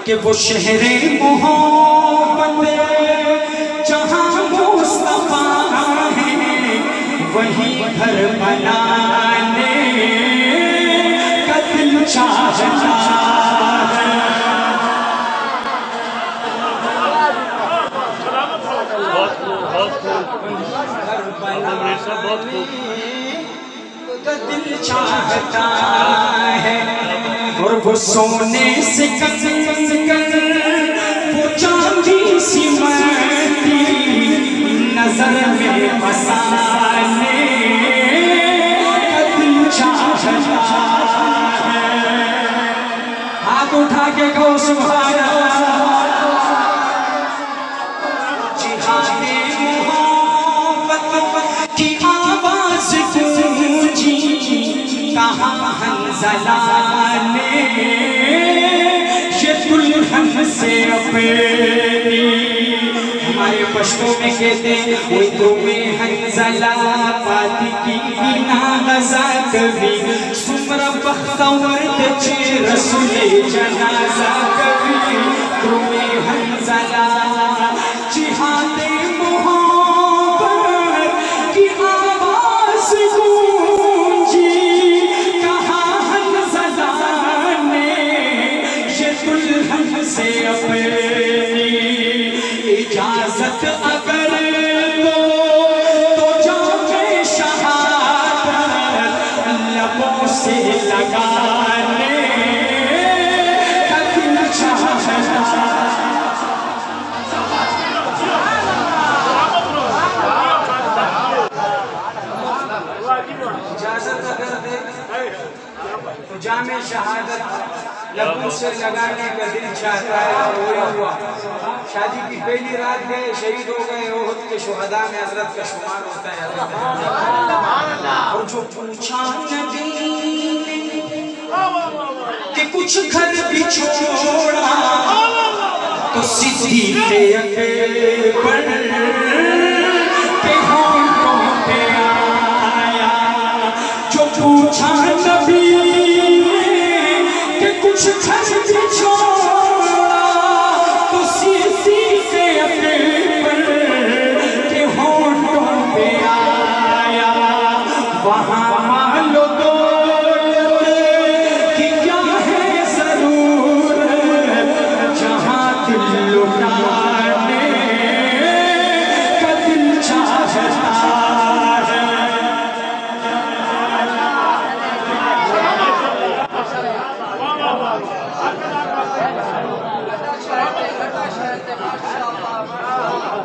कि वो शहरे मोहब्बत जहाँ मुस्तफा है वही घर बनाने का दिल चाहता है। का दिल चाहता है और वो सोने से कंगन वो चांदी सी मटी नजर में बसाने का दिल चाहता है। हाथ उठा के कहो सुभान अल्लाह। जिहादे मोहब्बत की आवाज गूंजी कहाँ हंज़ला ने ये दुल्हन से अपनी। हमारे पश्तो में कहते कोई तुम्हें हंज़ला पाती की ना गज़ा कभी सुमरा बख्तवर दचे रसूले जनाजा कभी तुम्हें हंज़ला। जिहादे मोहब्बत की आवाज़ गूंजी कहाँ हंज़ला ने ये दुल्हन से अपनी। इजाज़त अगर दो तो जामे शहादत लबों से लगाने का दिल चाहता। इजाज़त अगर दे तो जामे शहादत लबों से लगाने का दिल चाहता है। और वही हुआ, शादी की पहली रात गए, शहीद हो गए, ओहद के शुहदा में हजरत का शुमार होता है। और जो पूछा नबी कि कुछ घर भी छोड़ा तो सिद्दीक़ अकबर के होंठों पे आया। जो पूछा नबी कि कुछ घर भी छोड़ा तो सिद्दीक़ अकबर के होंठों पे आया। वहाँ मान लो दौलत की क्या है ज़रूरत जहाँ दिल लुटाने का दिल चाहता है।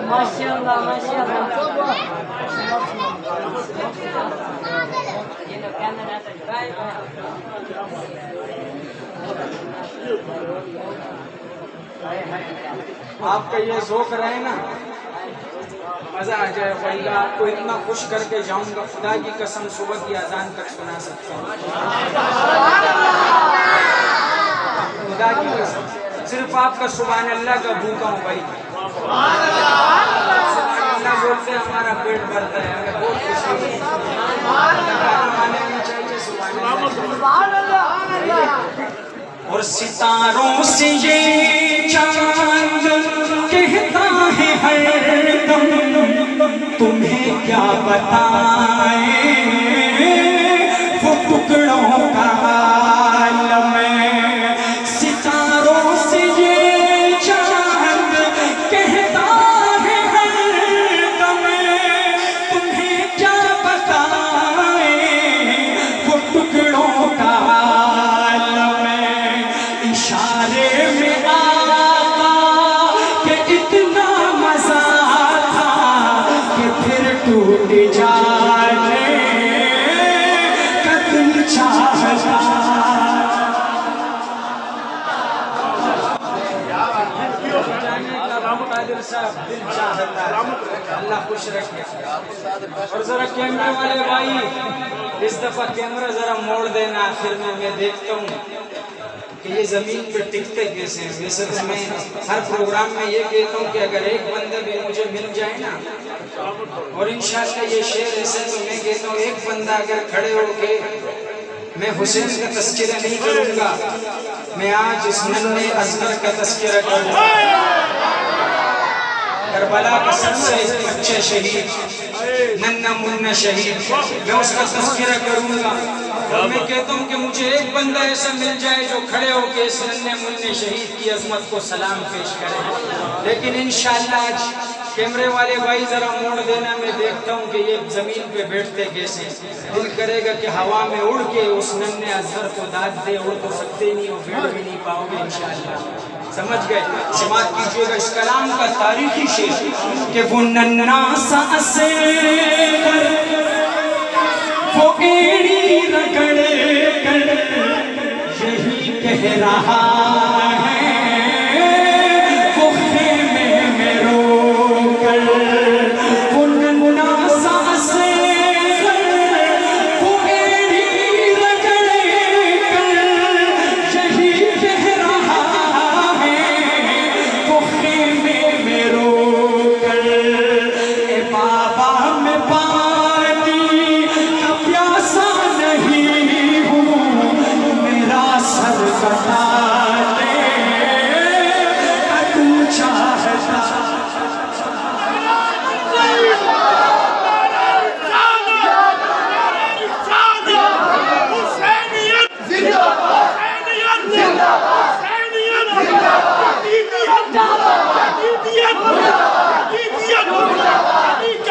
माशाअल्लाह माशाअल्लाह। आपका ये ज़ौक़ रहे ना मज़ा आ जाए। वल्लाह आपको इतना खुश करके जाऊंगा, खुदा की कसम सुबह की अजान तक सुना सकता हूँ। खुदा की कसम सिर्फ आपका सुभान अल्लाह का भूखा हूँ भाई। अल्लाह बोलते हमारा पेट भरता है, हमें बहुत खुशी होती है। चाहिए सुभान अल्लाह। और सितारों से ये चांद कहता है हरदम तुम्हें क्या बताएं वो टुकड़ों का आलम है। सितारों से ये चांद कहता है हरदम तुम्हें क्या बताएं वो टुकड़ों का आलम है। इशारे में आका के इतना मजा था कि फिर टूट जाने का दिल चाहता। दिल चाहता है। अल्लाह खुश रखे। और जरा कैमरे वाले भाई इस दफा कैमरा जरा मोड़ देना। आखिर में मैं देखता हूँ कि ये ज़मीन पे टिकते कैसे हैं। वैसे तो मैं हर प्रोग्राम में ये कहता हूँ कि अगर एक बंदा भी मुझे मिल जाए ना, और इंशाअल्लाह ये शेर ऐसे तो मैं कहता हूँ एक बंदा अगर खड़े होके मैं हुसैन का तस्करा नहीं करूंगा, मैं आज इस नन्हे असगर का तस्करा करूंगा। करबला का सबसे अच्छे शहीद नन्ना मुन्ना शहीद, मैं उसका तस्करा करूंगा। और मैं कहता हूँ कि मुझे एक बंदा ऐसा मिल जाए जो खड़े होकर इस नन्हे मुन्ने शहीद की अजमत को सलाम पेश करे। लेकिन इंशाअल्लाह आज कैमरे वाले भाई जरा मोड़ देना, मैं देखता हूँ कि ये जमीन पे बैठते कैसे। दिल करेगा कि हवा में उड़ के उस नन्हे असगर को दाद दे, उड़ तो सकते ही नहीं हो, बैठ भी नहीं पाओगे इंशाअल्लाह। समझ गए? समाप्त कीजिएगा इस कलाम का तारीखी शेर कि वो नन्ना सा असगर वो एड़ी रगड़े कर यही कह रहा है, वो खेमे में रो कर। वो नन्ना सा असगर वो एड़ी रगड़े कर यही कह रहा है, वो खेमे में रो कर। ए बाबा में पानी का प्यासा नहीं हूँ, मेरा सर कटा ले तू चाहता।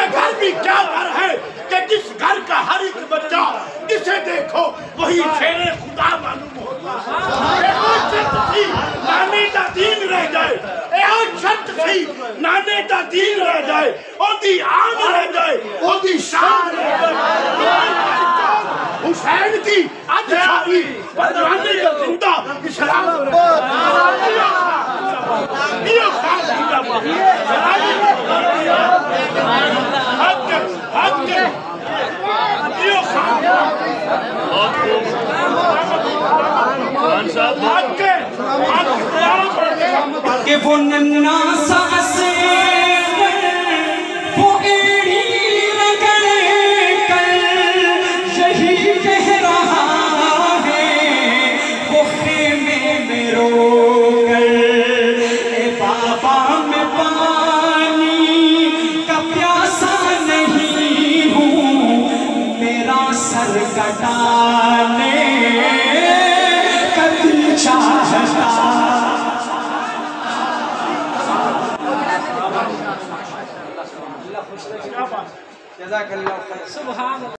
घर भी क्या घर है कि जिस घर का हर एक बच्चा जिसे देखो वही शेरे खुदा मालूम होता है। शर्त थी नाने का दीन रह जाए, शर्त थी नाने का दीन रह जाए, ओदी आन रह जाए, ओदी शान रह जाए। हुसैन की आज सारी परवाने का जिंदा इस्लाम कि वो नन्ना सा असगर वो एड़ी रगड़े कर यही कह रहा है, वो खेमे में रो कर। ए बाबा में पानी का प्यासा नहीं हूँ, मेरा सर कटाने का दिल चाहता। जज़ाकल्लाह खैर। सुभान अल्लाह।